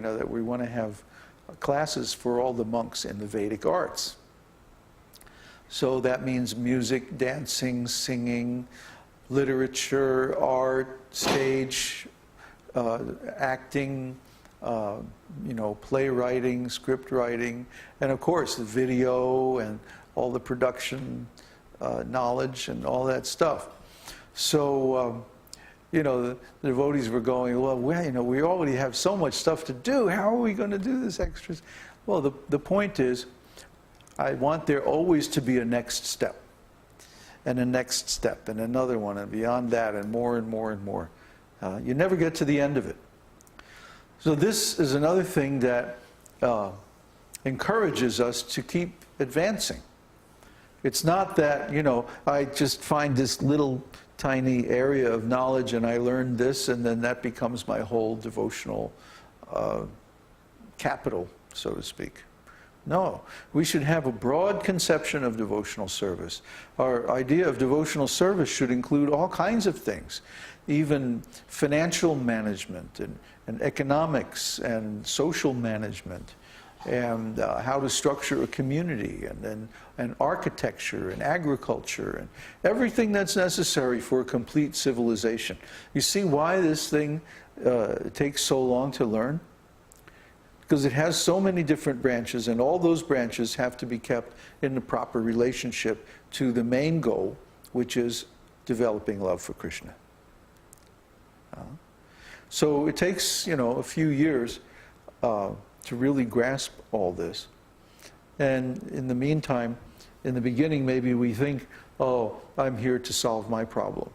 that we want to have classes for all the monks in the Vedic arts. So that means music, dancing, singing, literature, art, stage, acting, playwriting, script writing, and of course the video and all the production knowledge and all that stuff. So, the devotees were going, well, we already have so much stuff to do. How are we going to do this extras? Well, the point is, I want there always to be a next step, and a next step, and another one, and beyond that, and more and more and more. You never get to the end of it. So this is another thing that encourages us to keep advancing. It's not that, I just find this little tiny area of knowledge and I learn this and then that becomes my whole devotional capital, so to speak. No, we should have a broad conception of devotional service. Our idea of devotional service should include all kinds of things, even financial management and economics and social management, and how to structure a community, and architecture and agriculture and everything that's necessary for a complete civilization. You see why this thing takes so long to learn? Because it has so many different branches, and all those branches have to be kept in the proper relationship to the main goal, which is developing love for Krishna. So it takes, a few years to really grasp all this. And in the meantime, in the beginning, maybe we think, oh, I'm here to solve my problem.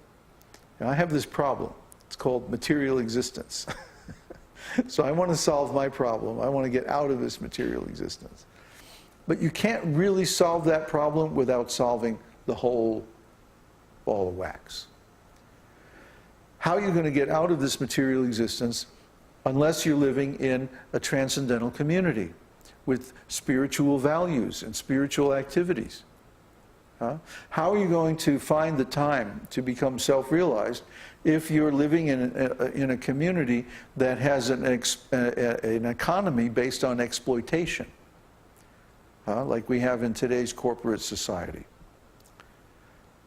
And I have this problem. It's called material existence. So I want to solve my problem. I want to get out of this material existence. But you can't really solve that problem without solving the whole ball of wax. How are you going to get out of this material existence unless you're living in a transcendental community with spiritual values and spiritual activities? How are you going to find the time to become self-realized if you're living in a community that has an economy based on exploitation, like we have in today's corporate society?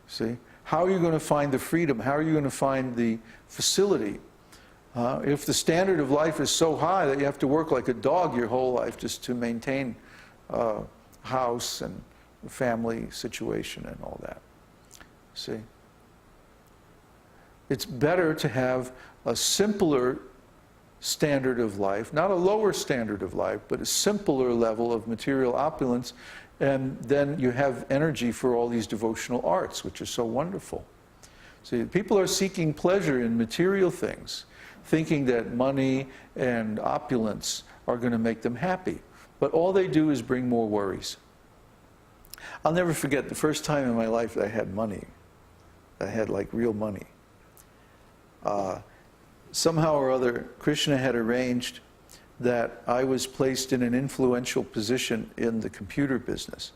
See? How are you going to find the freedom? How are you going to find the facility? If the standard of life is so high that you have to work like a dog your whole life just to maintain house and family situation and all that. See? It's better to have a simpler standard of life, not a lower standard of life, but a simpler level of material opulence, and then you have energy for all these devotional arts, which are so wonderful. See, people are seeking pleasure in material things, thinking that money and opulence are going to make them happy. But all they do is bring more worries. I'll never forget the first time in my life that I had money. I had like real money. Somehow or other, Krishna had arranged that I was placed in an influential position in the computer business.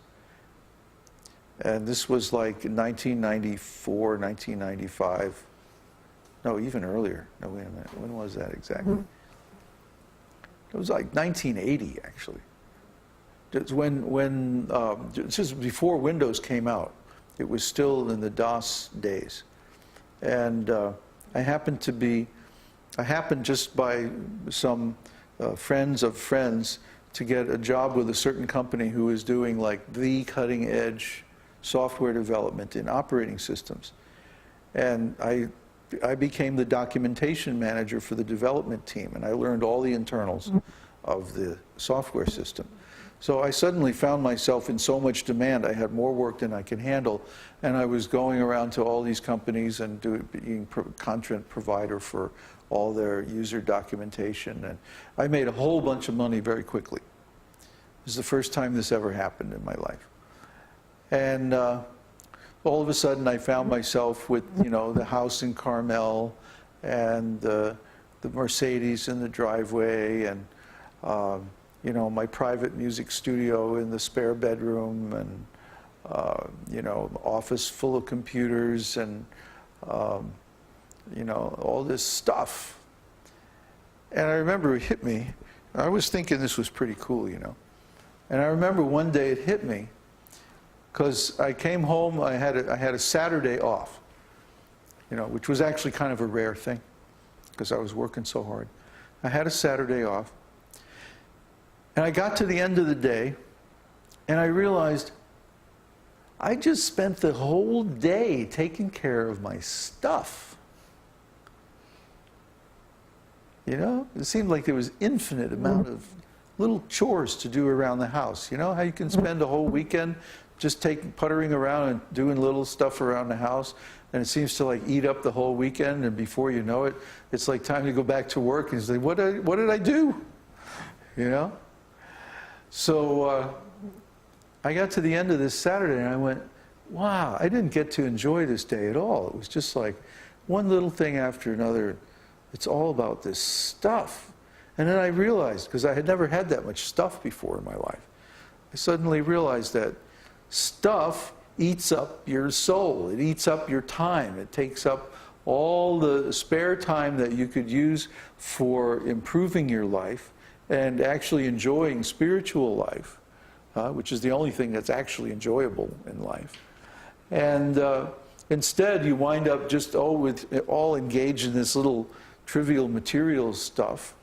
And this was like in 1994, 1995. No, even earlier. No, wait a minute. When was that exactly? It was like 1980, actually. It's this is before Windows came out. It was still in the DOS days. And I happened just by some friends of friends to get a job with a certain company who was doing like the cutting edge software development in operating systems. And I became the documentation manager for the development team, and I learned all the internals of the software system. So I suddenly found myself in so much demand. I had more work than I could handle, and I was going around to all these companies and being content provider for all their user documentation, and I made a whole bunch of money very quickly. It was the first time this ever happened in my life. And all of a sudden I found myself with, the house in Carmel and the Mercedes in the driveway, and my private music studio in the spare bedroom, and office full of computers, and all this stuff. And I remember it hit me. I was thinking this was pretty cool, you know. And I remember one day it hit me, because I came home, I had a Saturday off, you know, which was actually kind of a rare thing, because I was working so hard. I had a Saturday off, and I got to the end of the day, and I realized I just spent the whole day taking care of my stuff. You know, it seemed like there was infinite amount of little chores to do around the house. You know how you can spend a whole weekend just puttering around and doing little stuff around the house, and it seems to like eat up the whole weekend, and before you know it, it's like time to go back to work, and you say, what did I do? You know? So I got to the end of this Saturday, and I went, wow, I didn't get to enjoy this day at all. It was just like one little thing after another. It's all about this stuff. And then I realized, because I had never had that much stuff before in my life, I suddenly realized that stuff eats up your soul. It eats up your time. It takes up all the spare time that you could use for improving your life and actually enjoying spiritual life, which is the only thing that's actually enjoyable in life. And instead, you wind up just all engaged in this little trivial material stuff,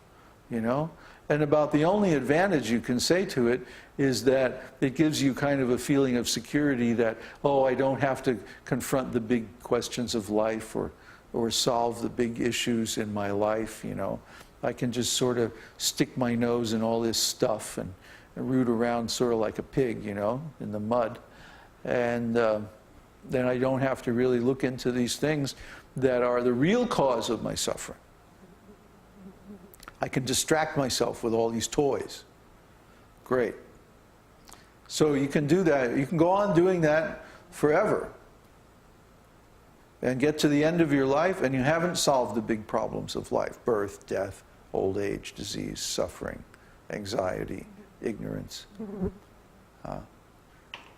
you know? And about the only advantage you can say to it is that it gives you kind of a feeling of security that, oh, I don't have to confront the big questions of life or solve the big issues in my life, you know. I can just sort of stick my nose in all this stuff and root around sort of like a pig, you know, in the mud. And then I don't have to really look into these things that are the real cause of my suffering. I can distract myself with all these toys. Great. So you can do that. You can go on doing that forever and get to the end of your life and you haven't solved the big problems of life: birth, death, old age, disease, suffering, anxiety, ignorance.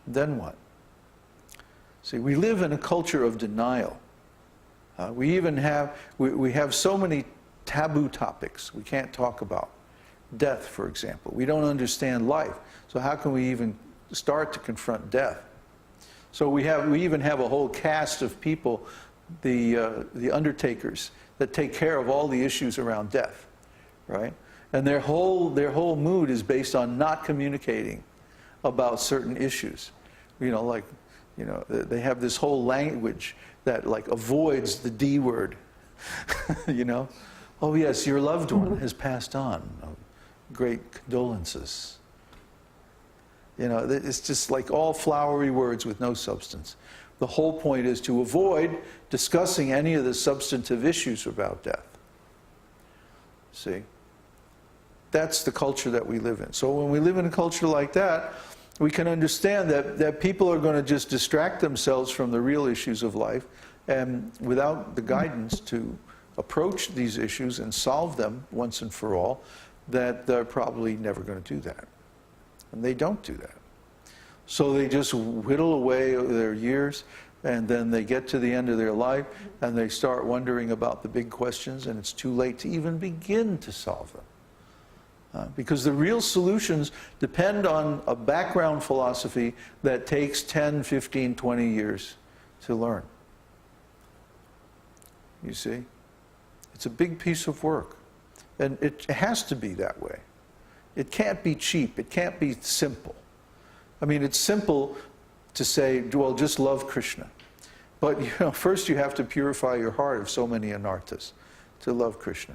Then what? See, we live in a culture of denial. We even have so many taboo topics we can't talk about. Death, for example. We don't understand life. So how can we even start to confront death? So we even have a whole cast of people, the undertakers, that take care of all the issues around death, right? And their whole mood is based on not communicating about certain issues. You know, like, you know, they have this whole language that like avoids the D word. You know, oh yes, your loved one has passed on. Great condolences. You know, it's just like all flowery words with no substance. The whole point is to avoid discussing any of the substantive issues about death. See? That's the culture that we live in. So when we live in a culture like that, we can understand that people are going to just distract themselves from the real issues of life, and without the guidance to approach these issues and solve them once and for all, that they're probably never going to do that. And they don't do that. So they just whittle away their years, and then they get to the end of their life, and they start wondering about the big questions, and it's too late to even begin to solve them. Because the real solutions depend on a background philosophy that takes 10, 15, 20 years to learn. You see? It's a big piece of work. And it has to be that way. It can't be cheap. It can't be simple. I mean, it's simple to say, well, just love Krishna. But, you know, first you have to purify your heart of so many anarthas to love Krishna.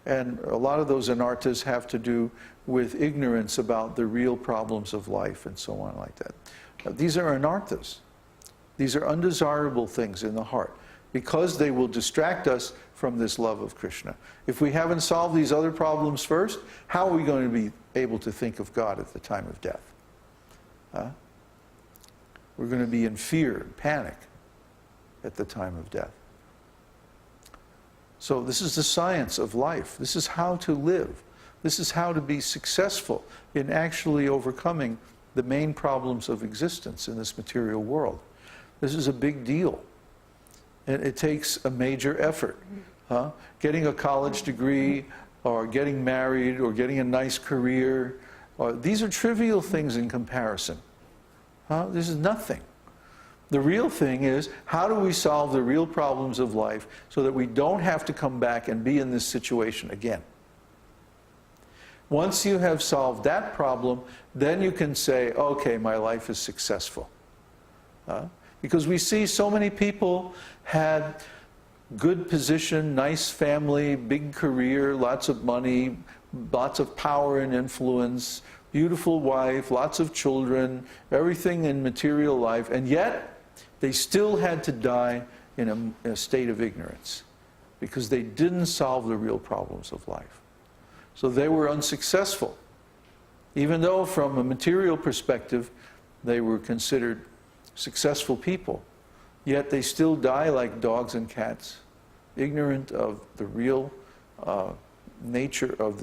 And a lot of those anarthas have to do with ignorance about the real problems of life and so on like that. These are anarthas. These are undesirable things in the heart because they will distract us from this love of Krishna. If we haven't solved these other problems first, how are we going to be able to think of God at the time of death? We're going to be in fear and panic at the time of death. So this is the science of life. This is how to live. This is how to be successful in actually overcoming the main problems of existence in this material world. This is a big deal. And it takes a major effort. Getting a college degree, or getting married, or getting a nice career. These are trivial things in comparison. This is nothing. The real thing is, how do we solve the real problems of life so that we don't have to come back and be in this situation again? Once you have solved that problem, then you can say, okay, my life is successful. Because we see so many people had good position, nice family, big career, lots of money, lots of power and influence, beautiful wife, lots of children, everything in material life, and yet they still had to die in a state of ignorance because they didn't solve the real problems of life. So they were unsuccessful, even though from a material perspective they were considered successful people. Yet they still die like dogs and cats, ignorant of the real nature of